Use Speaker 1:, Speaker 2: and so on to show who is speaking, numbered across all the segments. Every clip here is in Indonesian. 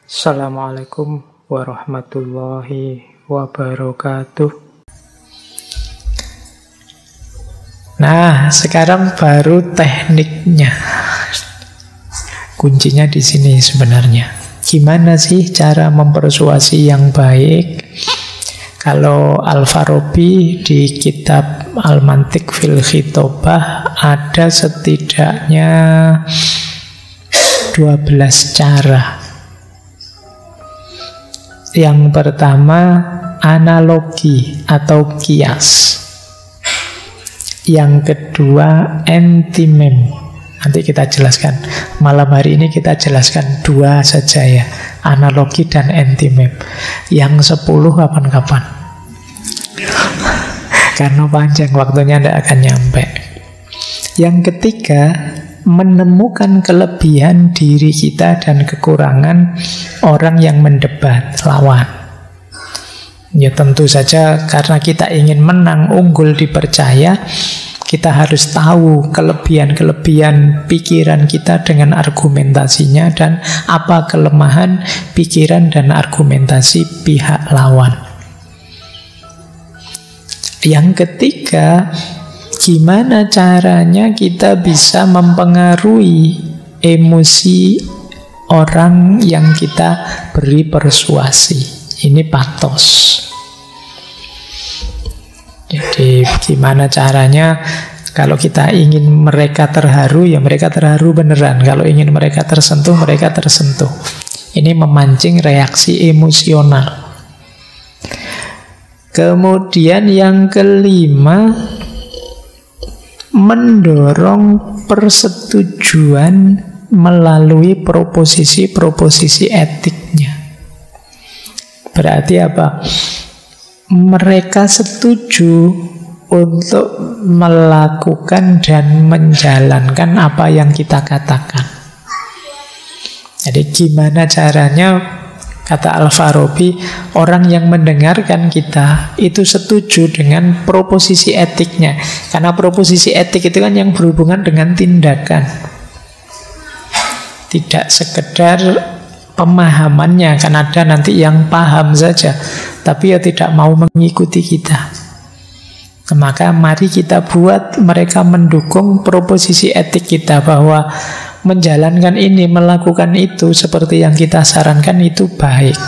Speaker 1: Assalamualaikum warahmatullahi wabarakatuh. Nah, sekarang baru tekniknya. Kuncinya di sini sebenarnya. Gimana sih cara mempersuasi yang baik? Kalau Al-Farabi di kitab Al-Mantiq fil Khitobah ada setidaknya 12 cara. Yang pertama, analogi atau kias. Yang kedua, antimem. Nanti kita jelaskan. Malam hari ini kita jelaskan 2 saja ya. Analogi dan antimem. Yang 10 kapan-kapan. Karena panjang waktunya tidak akan nyampe. Yang ketiga, menemukan kelebihan diri kita dan kekurangan orang yang mendebat, lawan. Ya tentu saja karena kita ingin menang, unggul, dipercaya, kita harus tahu kelebihan-kelebihan pikiran kita dengan argumentasinya dan apa kelemahan pikiran dan argumentasi pihak lawan. Yang ketiga, gimana caranya kita bisa mempengaruhi emosi orang yang kita beri persuasi. Ini patos. Jadi gimana caranya kalau kita ingin mereka terharu, ya mereka terharu beneran. Kalau ingin mereka tersentuh, mereka tersentuh. Ini memancing reaksi emosional. Kemudian yang kelima, mendorong persetujuan melalui proposisi-proposisi etiknya. Berarti apa? Mereka setuju untuk melakukan dan menjalankan apa yang kita katakan. Jadi gimana caranya, kata Al-Farabi, orang yang mendengarkan kita itu setuju dengan proposisi etiknya. Karena proposisi etik itu kan yang berhubungan dengan tindakan. Tidak sekedar pemahamannya, kan ada nanti yang paham saja tapi ya tidak mau mengikuti kita. Maka mari kita buat mereka mendukung proposisi etik kita, bahwa menjalankan ini, melakukan itu seperti yang kita sarankan itu baik.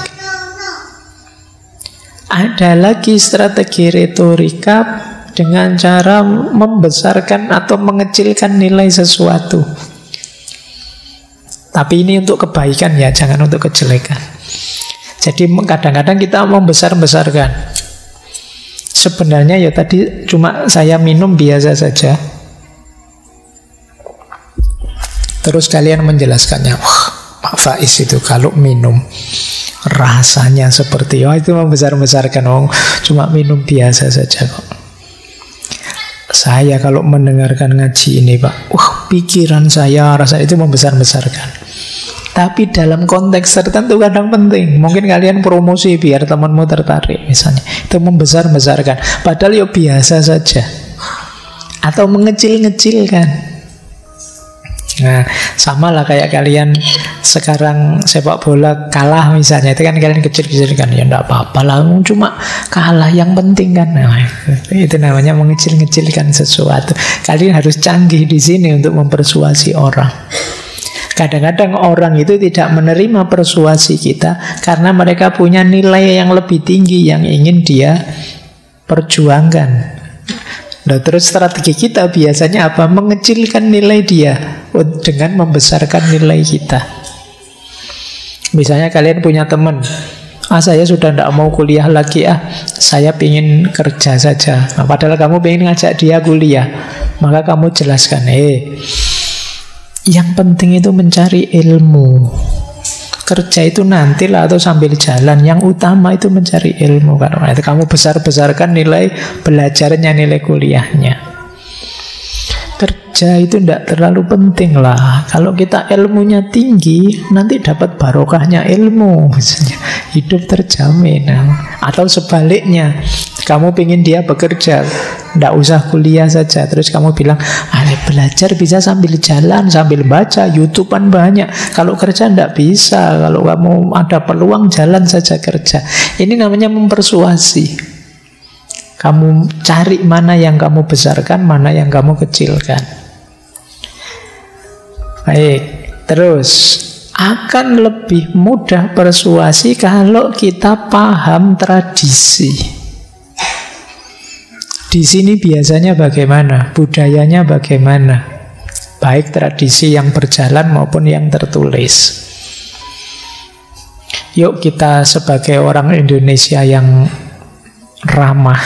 Speaker 1: Ada lagi strategi retorika dengan cara membesarkan atau mengecilkan nilai sesuatu. Tapi ini untuk kebaikan ya, jangan untuk kejelekan. Jadi kadang-kadang kita membesar-besarkan. Sebenarnya ya tadi cuma saya minum biasa saja. Terus kalian menjelaskannya, wah Pak Faiz itu kalau minum rasanya seperti, itu membesar-besarkan. Oh, cuma minum biasa saja kok. Saya kalau mendengarkan ngaji ini Pak, wah pikiran saya, rasa itu membesar-besarkan. Tapi dalam konteks tertentu kadang penting. Mungkin kalian promosi biar temanmu tertarik misalnya, itu membesar-besarkan. Padahal ya biasa saja. Atau mengecil-ngecilkan. Nah, sama lah kayak kalian sekarang sepak bola kalah misalnya, itu kan kalian kecil-kecilkan. Ya enggak apa-apa lah, cuma kalah, yang penting kan. Nah, itu namanya mengecil-ngecilkan sesuatu. Kalian harus canggih di sini untuk mempersuasi orang. Kadang-kadang orang itu tidak menerima persuasi kita karena mereka punya nilai yang lebih tinggi yang ingin dia perjuangkan. Nah, terus strategi kita biasanya apa? Mengecilkan nilai dia dengan membesarkan nilai kita. Misalnya kalian punya teman, saya sudah tidak mau kuliah lagi, saya ingin kerja saja. Nah, padahal kamu ingin ngajak dia kuliah. Maka kamu jelaskan, yang penting itu mencari ilmu. Kerja itu nantilah atau sambil jalan. Yang utama itu mencari ilmu. Karena itu kamu besar-besarkan nilai belajarnya, nilai kuliahnya. Kerja itu tidak terlalu penting lah. Kalau kita ilmunya tinggi, nanti dapat barokahnya ilmu misalnya. Hidup terjamin. Atau sebaliknya, Kamu pingin dia bekerja, ndak usah kuliah saja. Terus kamu bilang, belajar bisa sambil jalan, sambil baca, YouTube-an banyak. Kalau kerja ndak bisa. Kalau kamu ada peluang, jalan saja kerja. Ini namanya mempersuasi. Kamu cari mana yang kamu besarkan, mana yang kamu kecilkan. Baik, terus akan lebih mudah persuasi kalau kita paham tradisi. Di sini biasanya bagaimana? Budayanya bagaimana? Baik tradisi yang berjalan maupun yang tertulis. Yuk kita sebagai orang Indonesia yang ramah,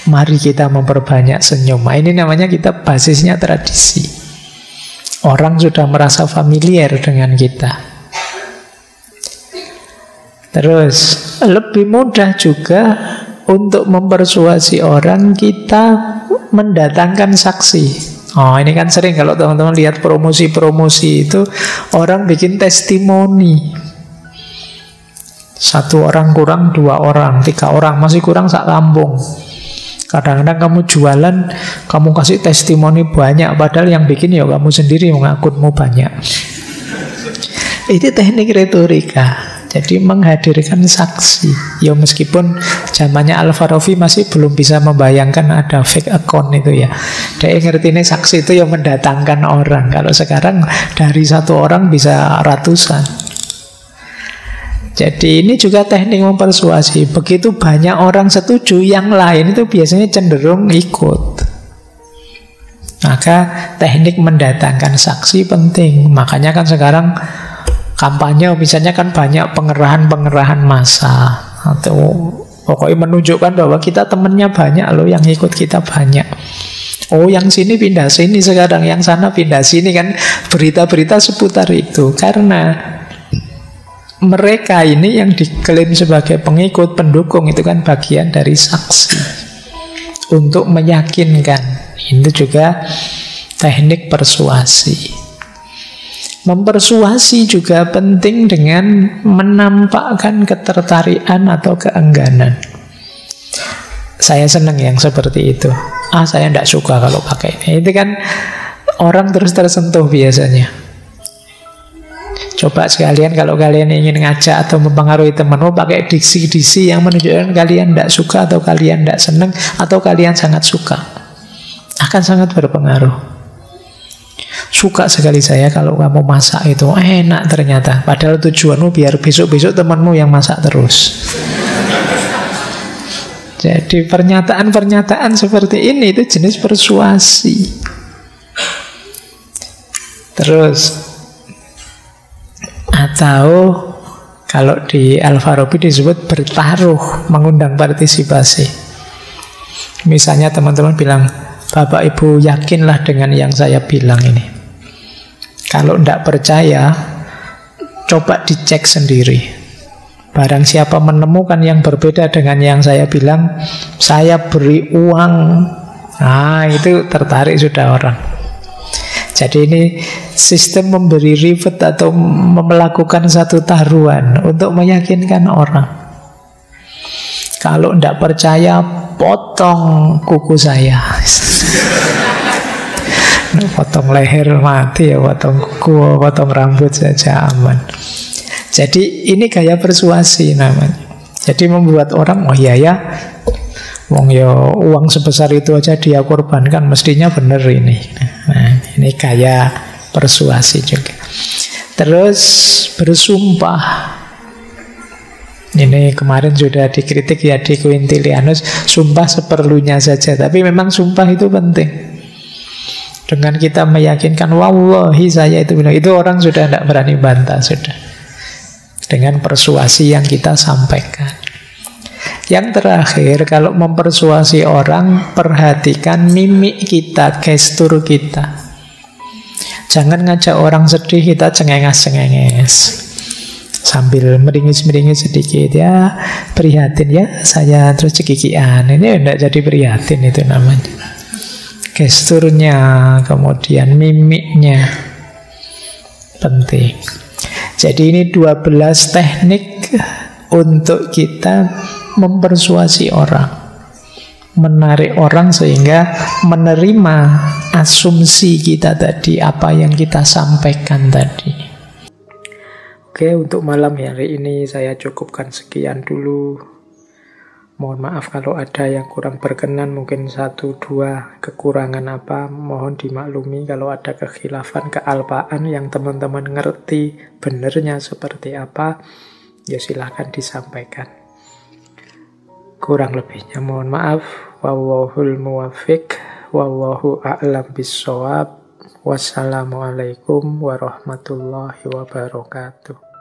Speaker 1: mari kita memperbanyak senyum. Ini namanya kita basisnya tradisi. Orang sudah merasa familiar dengan kita. Terus lebih mudah juga untuk mempersuasi orang kita mendatangkan saksi. Oh, ini kan sering kalau teman-teman lihat promosi-promosi itu orang bikin testimoni. 1 orang kurang 2 orang, 3 orang, masih kurang sak kampung. Kadang-kadang kamu jualan, kamu kasih testimoni banyak, padahal yang bikin ya kamu sendiri, yang akunmu banyak. Itu teknik retorika. Jadi menghadirkan saksi. Ya meskipun zamannya Al-Farabi masih belum bisa membayangkan ada fake account itu ya. Dia ngerti ini saksi itu yang mendatangkan orang. Kalau sekarang dari 1 orang bisa ratusan. Jadi ini juga teknik mempersuasi. Begitu banyak orang setuju, yang lain itu biasanya cenderung ikut. Maka teknik mendatangkan saksi penting. Makanya kan sekarang kampanye misalnya kan banyak pengerahan massa, atau pokoknya menunjukkan bahwa kita temennya banyak loh, yang ikut kita banyak. Oh, yang sini pindah sini sekarang, yang sana pindah sini, kan berita-berita seputar itu. Karena mereka ini yang diklaim sebagai pengikut, pendukung, itu kan bagian dari saksi untuk meyakinkan. Itu juga teknik persuasi. Mempersuasi juga penting dengan menampakkan ketertarikan atau keengganan. Saya senang yang seperti itu. Saya tidak suka kalau pakai ini. Itu kan orang terus tersentuh biasanya. Coba sekalian kalau kalian ingin ngajak atau mempengaruhi temanmu, pakai diksi-diksi yang menunjukkan kalian tidak suka, atau kalian tidak senang, atau kalian sangat suka. Akan sangat berpengaruh. Suka sekali saya kalau kamu masak itu enak ternyata. Padahal tujuanmu biar besok-besok temanmu yang masak terus. Jadi pernyataan-pernyataan seperti ini itu jenis persuasi. Terus atau kalau di Al-Farabi disebut bertaruh, mengundang partisipasi. Misalnya teman-teman bilang, Bapak Ibu yakinlah dengan yang saya bilang ini. Kalau tidak percaya, coba dicek sendiri. Barang siapa menemukan yang berbeda dengan yang saya bilang, saya beri uang. Nah, itu tertarik sudah orang. Jadi ini sistem memberi reward atau melakukan satu taruhan untuk meyakinkan orang. Kalau tidak percaya, potong kuku saya. Potong leher mati ya, potong kuku, potong rambut saja aman. Jadi ini gaya persuasi namanya. Jadi membuat orang, oh iya ya, wong ya uang sebesar itu aja dia korbankan, mestinya benar ini. Nah, ini gaya persuasi juga. Terus bersumpah. Ini kemarin sudah dikritik ya di Quintilianus, sumpah seperlunya saja. Tapi memang sumpah itu penting. Dengan kita meyakinkan, wallahi saya itu bilang, itu orang sudah tidak berani bantah sudah. Dengan persuasi yang kita sampaikan. Yang terakhir, kalau mempersuasi orang, perhatikan mimik kita, gestur kita. Jangan ngajak orang sedih, kita cengenges-cengenges. Sambil meringis-meringis sedikit, ya prihatin ya, saya terus cekikian. Ini tidak jadi prihatin itu namanya. Gesturnya, kemudian mimiknya penting. Jadi ini 12 teknik untuk kita mempersuasi orang, menarik orang sehingga menerima asumsi kita tadi, apa yang kita sampaikan tadi. Oke, untuk malam hari ini saya cukupkan sekian dulu. Mohon maaf kalau ada yang kurang berkenan, mungkin 1-2 kekurangan apa, mohon dimaklumi. Kalau ada kekhilafan, kealpaan yang teman-teman ngerti benernya seperti apa, ya silahkan disampaikan. Kurang lebihnya mohon maaf. Wallahul muwaffiq, wallahu a'lam bissawab. Wassalamualaikum warahmatullahi wabarakatuh.